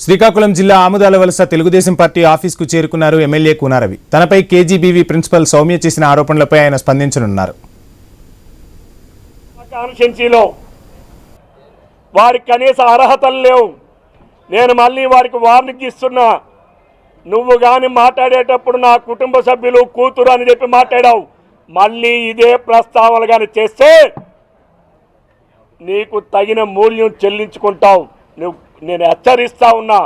శ్రీకాకుళం జిల్లా ఆముదాల వలస తెలుగుదేశం పార్టీ ఆఫీస్కు చేరుకున్నారు ఎమ్మెల్యే కూనారవి. తనపై కేజీబీవీ ప్రిన్సిపల్ సౌమ్య చేసిన ఆరోపణలపై ఆయన స్పందించనున్నారు. వారికి కనీస అర్హతలు లేవు. నేను మళ్ళీ వారికి వార్నింగ్ ఇస్తున్నా. నువ్వు కానీ మాట్లాడేటప్పుడు నా కుటుంబ సభ్యులు కూతురు అని చెప్పి మాట్లాడావు. మళ్ళీ ఇదే ప్రస్తావన కానీ చేస్తే నీకు తగిన మూల్యం చెల్లించుకుంటావు. నేను హెచ్చరిస్తా ఉన్నా.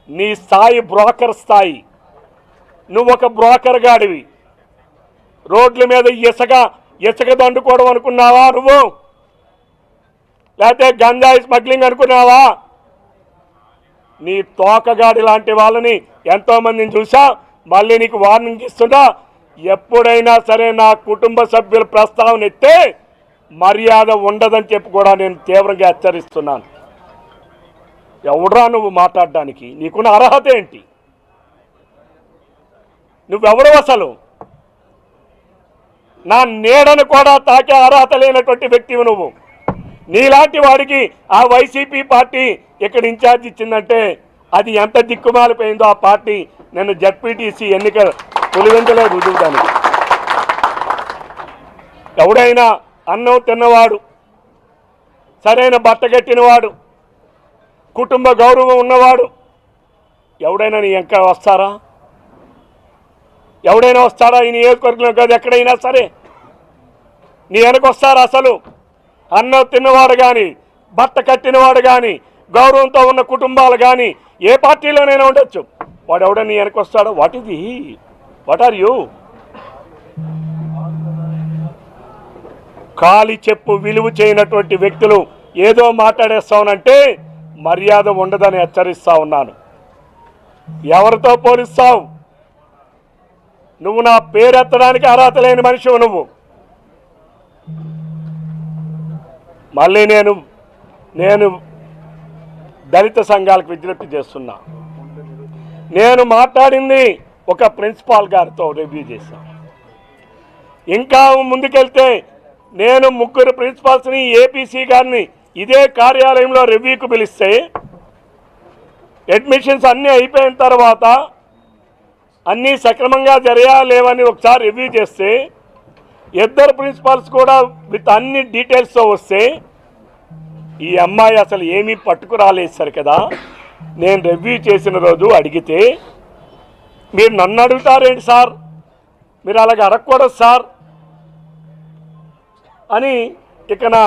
నీ స్థాయి బ్రోకర్ స్థాయి. నువ్వు ఒక బ్రోకర్ గాడివి. రోడ్ల మీద ఇసుక దండుకోవడం అనుకున్నావా నువ్వు? లేకపోతే గంజాయి స్మగ్లింగ్ అనుకున్నావా? నీ తోకగాడి లాంటి వాళ్ళని ఎంతోమందిని చూసా. మళ్ళీ నీకు వార్నింగ్ ఇస్తున్నా. ఎప్పుడైనా సరే నా కుటుంబ సభ్యుల ప్రస్తావన ఎత్తే మర్యాద ఉండదని చెప్పి కూడా నేను తీవ్రంగా హెచ్చరిస్తున్నాను. ఎవడ్రా నువ్వు మాట్లాడడానికి? నీకున్న అర్హత ఏంటి? నువ్వెవరు అసలు? నా నీడను కూడా తాకే అర్హత లేనటువంటి వ్యక్తివి నువ్వు. నీలాంటి వాడికి ఆ వైసీపీ పార్టీ ఇక్కడ ఇన్ఛార్జ్ ఇచ్చిందంటే అది ఎంత దిక్కుమాలిపోయిందో ఆ పార్టీ నిన్న జడ్పీటీసీ ఎన్నిక పులివెందులే రుజువు దానికి. ఎవడైనా అన్నం తిన్నవాడు, సరైన బట్ట కట్టినవాడు, కుటుంబ గౌరవం ఉన్నవాడు ఎవడైనా నీ వెనక వస్తారా? ఎవడైనా వస్తారా? ఈ నియోజకవర్గంలో కాదు, ఎక్కడైనా సరే నీ వెనక వస్తారా? అసలు అన్నం తిన్నవాడు కానీ, బట్ట కట్టినవాడు కానీ, గౌరవంతో ఉన్న కుటుంబాలు కానీ ఏ పార్టీలోనైనా ఉండొచ్చు. వాడు ఎవడైనా నీ వెనక వస్తాడో? What are you? కాలి చెప్పు విలువ చేయనటువంటి వ్యక్తులు ఏదో మాట్లాడేస్తావునంటే మర్యాద ఉండదని హెచ్చరిస్తా ఉన్నాను. ఎవరితో పోలిస్తావు? నువ్వు నా పేరెత్తడానికి అర్హత లేని మనిషివు నువ్వు. మళ్ళీ నేను దళిత సంఘాలకు విజ్ఞప్తి చేస్తున్నా. నేను మాట్లాడింది ఒక ప్రిన్సిపాల్ గారితో రివ్యూ చేశాను. ఇంకా ముందుకెళ్తే నేను 3 ప్రిన్సిపాల్స్ని, ఏపీసీ గారిని ఇదే కార్యాలయంలో రివ్యూకు పిలిస్తే అడ్మిషన్స్ అన్నీ అయిపోయిన తర్వాత అన్నీ సక్రమంగా లేవని ఒకసారి రివ్యూ చేస్తే 2 ప్రిన్సిపాల్స్ కూడా విత్ అన్ని డీటెయిల్స్తో వస్తే ఈ అమ్మాయి అసలు ఏమీ పట్టుకురాలేదు కదా. నేను రివ్యూ చేసిన రోజు అడిగితే మీరు నన్ను అడుగుతారేంటి సార్, మీరు అలాగే అడగకూడదు సార్ అని ఇకన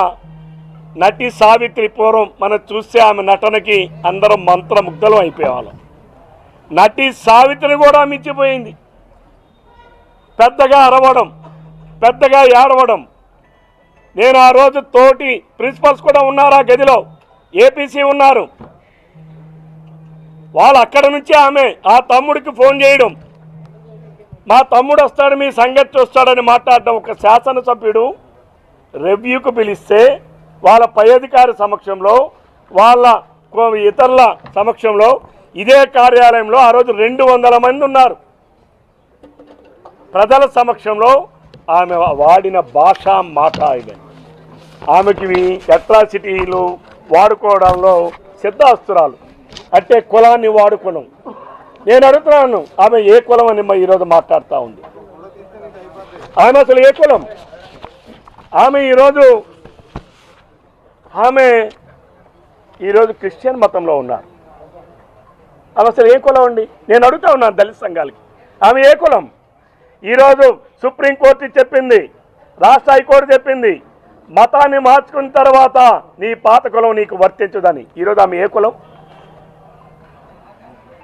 నటి సావిత్రి పూర్వం మనం చూస్తే ఆమె నటనకి అందరం మంత్రముగ్ధలం అయిపోయేవాళ్ళం. నటి సావిత్రి కూడా మించిపోయింది. పెద్దగా అరవడం, పెద్దగా ఏడవడం. నేను ఆ రోజు తోటి ప్రిన్సిపల్స్ కూడా ఉన్నారు ఆ గదిలో, ఏపీసీ ఉన్నారు. వాళ్ళు అక్కడ నుంచి ఆమె ఆ తమ్ముడికి ఫోన్ చేయడం, మా తమ్ముడు వస్తాడు మీ సంగతి చూస్తాడని మాట్లాడడం. ఒక శాసనసభ్యుడు రివ్యూకు పిలిస్తే వాళ్ళ పై అధికారి సమక్షంలో, వాళ్ళ ఇతరుల సమక్షంలో ఇదే కార్యాలయంలో ఆ రోజు 200 మంది ఉన్నారు. ప్రజల సమక్షంలో ఆమె వాడిన భాష మాట ఇదే. ఆమెకి అట్రాసిటీలు వాడుకోవడంలో సిద్ధాస్తురాలు. అంటే కులాన్ని వాడుకోవడం. నేను అడుగుతున్నాను, ఆమె ఏ కులం అని ఈరోజు మాట్లాడుతూ ఉంది. ఆమె అసలు ఏ కులం? ఆమె ఈరోజు క్రిస్టియన్ మతంలో ఉన్నారు. ఆమె అసలు ఏ కులం అండి? నేను అడుగుతా ఉన్నాను దళిత సంఘాలకి, ఆమె ఏ కులం? ఈరోజు సుప్రీంకోర్టు చెప్పింది, రాష్ట్ర హైకోర్టు చెప్పింది, మతాన్ని మార్చుకున్న తర్వాత నీ పాత కులం నీకు వర్తించదని. ఈరోజు ఆమె ఏ కులం?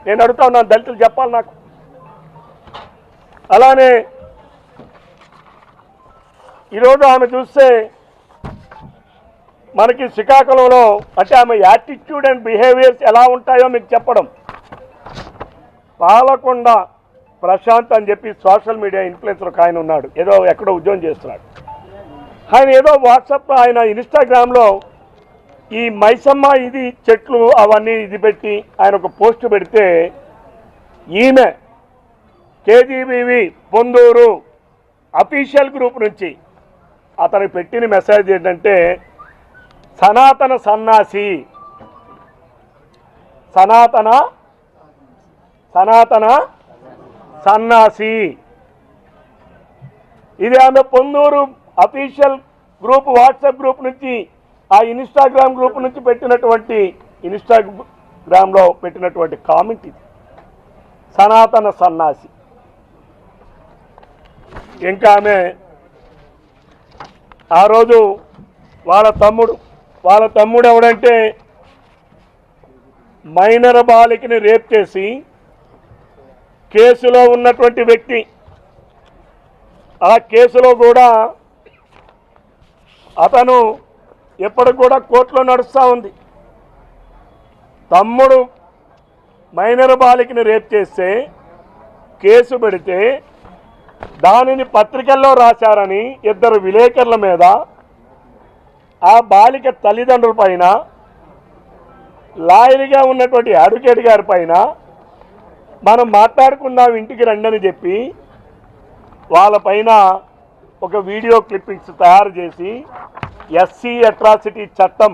నేను అడుగుతా ఉన్నాను, దళితులు చెప్పాలి నాకు. అలానే ఈరోజు ఆమె చూస్తే మనకి శ్రీకాకుళంలో అంటే ఆమె యాటిట్యూడ్ అండ్ బిహేవియర్స్ ఎలా ఉంటాయో మీకు చెప్పడం. పాలకొండ ప్రశాంత్ అని చెప్పి సోషల్ మీడియా ఇన్ఫ్లుయెన్సర్ ఒక ఆయన ఉన్నాడు, ఏదో ఎక్కడో ఉద్యోగం చేస్తున్నాడు. ఆయన ఏదో వాట్సాప్లో, ఆయన ఇన్స్టాగ్రామ్లో ఈ మైసమ్మ ఇది చెట్లు అవన్నీ ఇది పెట్టి ఆయన ఒక పోస్ట్ పెడితే ఈమె కేజీబీవీ పొందూరు అఫీషియల్ గ్రూప్ నుంచి అతనికి పెట్టిన మెసేజ్ ఏంటంటే, సనాతన సన్నాసి సనాతన సన్నాసి. ఇది ఆమె Ponduru official group WhatsApp group నుంచి ఆ ఇన్స్టాగ్రామ్ గ్రూప్ నుంచి పెట్టినటువంటి ఇన్స్టాగ్రామ్లో పెట్టినటువంటి కామెంట్ ఇది. సనాతన సన్నాసి. ఇంకా ఆమె ఆ రోజు వాళ్ళ తమ్ముడు ఎవడంటే మైనర్ బాలికని రేప్ చేసి కేసులో ఉన్నటువంటి వ్యక్తి. ఆ కేసులో కూడా అతను ఎప్పటికి కూడా కోర్టులో నడుస్తూ ఉంది. తమ్ముడు మైనర్ బాలికని రేప్ చేస్తే కేసు పెడితే దానిని పత్రికల్లో రాశారని ఇద్దరు విలేకరుల మీద, ఆ బాలిక తల్లిదండ్రుల పైన, లాయర్గా ఉన్నటువంటి అడ్వకేట్ గారి పైన మనం మాట్లాడుకుందాం ఇంటికి రండని చెప్పి వాళ్ళపైన ఒక వీడియో క్లిప్పింగ్స్ తయారు చేసి ఎస్సీ అట్రాసిటీ చట్టం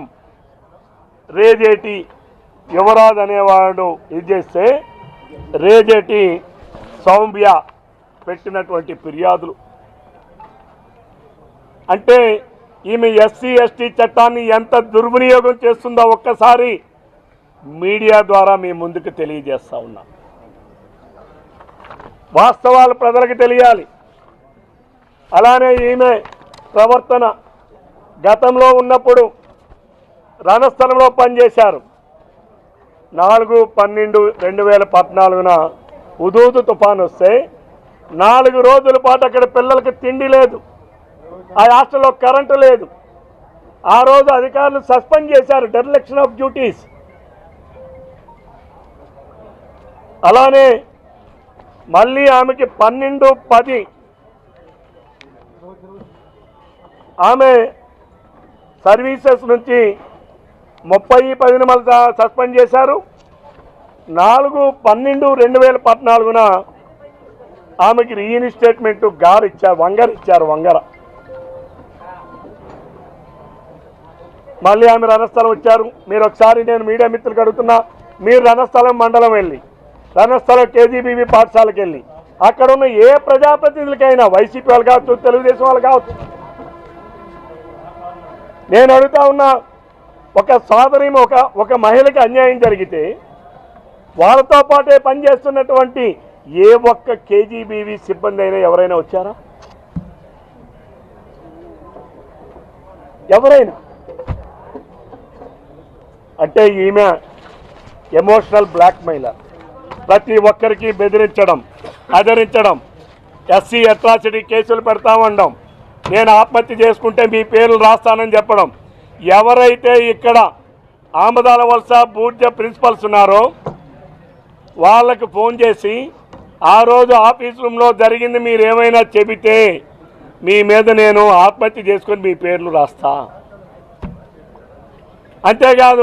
రేజేటి యువరాజ్ అనేవాడు ఇది చేస్తే రేజేటి సౌమ్య పెట్టినటువంటి ఫిర్యాదులు. అంటే ఈమె ఎస్సీ ఎస్టీ చట్టాన్ని ఎంత దుర్వినియోగం చేస్తుందో ఒక్కసారి మీడియా ద్వారా మీ ముందుకు తెలియజేస్తా ఉన్నా. వాస్తవాలు ప్రజలకు తెలియాలి. అలానే ఈమె ప్రవర్తన గతంలో ఉన్నప్పుడు రణస్థలంలో పనిచేశారు. 4/12/2014 హుదూదు తుఫాను వస్తే 4 రోజుల పాటు అక్కడ పిల్లలకి తిండి లేదు, ఆ హాస్టల్లో కరెంటు లేదు. ఆ రోజు అధికారులు సస్పెండ్ చేశారు, డెర్లెక్షన్ ఆఫ్ డ్యూటీస్. అలానే మళ్ళీ ఆమెకి 12/10 ఆమె సర్వీసెస్ నుంచి 30/10 మళ్ళీ సస్పెండ్ చేశారు. 4/12/2014 ఆమెకి రీఇన్స్టేట్మెంట్ వంగర. మళ్ళీ ఆమె రణస్థలం వచ్చారు. మీరు ఒకసారి, నేను మీడియా మిత్రులకు అడుగుతున్నా, మీరు రణస్థలం మండలం వెళ్ళి, రణస్థలం కేజీబీవీ పాఠశాలకు వెళ్ళి అక్కడ ఉన్న ఏ ప్రజాప్రతినిధులకైనా, వైసీపీ వాళ్ళు కావచ్చు, తెలుగుదేశం వాళ్ళు కావచ్చు, నేను అడుగుతా ఉన్నా, ఒక సోదరి ఒక మహిళకి అన్యాయం జరిగితే వాళ్ళతో పాటే పనిచేస్తున్నటువంటి ఏ ఒక్క కేజీబీవీ సిబ్బంది అయినా ఎవరైనా వచ్చారా? ఎవరైనా? అంటే ఈమె ఎమోషనల్ బ్లాక్మెయిలర్. ప్రతి ఒక్కరికి బెదిరించడం, అదరించడం, ఎస్సీ అట్రాసిటీ కేసులు పెడతామనడం, నేను ఆత్మహత్య చేసుకుంటే మీ పేర్లు రాస్తానని చెప్పడం. ఎవరైతే ఇక్కడ ఆమదాల వలస బూర్జ ప్రిన్సిపల్స్ ఉన్నారో వాళ్ళకు ఫోన్ చేసి ఆ రోజు ఆఫీస్ రూమ్లో జరిగింది మీరు ఏమైనా చెబితే మీ మీద నేను ఆత్మహత్య చేసుకొని మీ పేర్లు రాస్తా. అంతేకాదు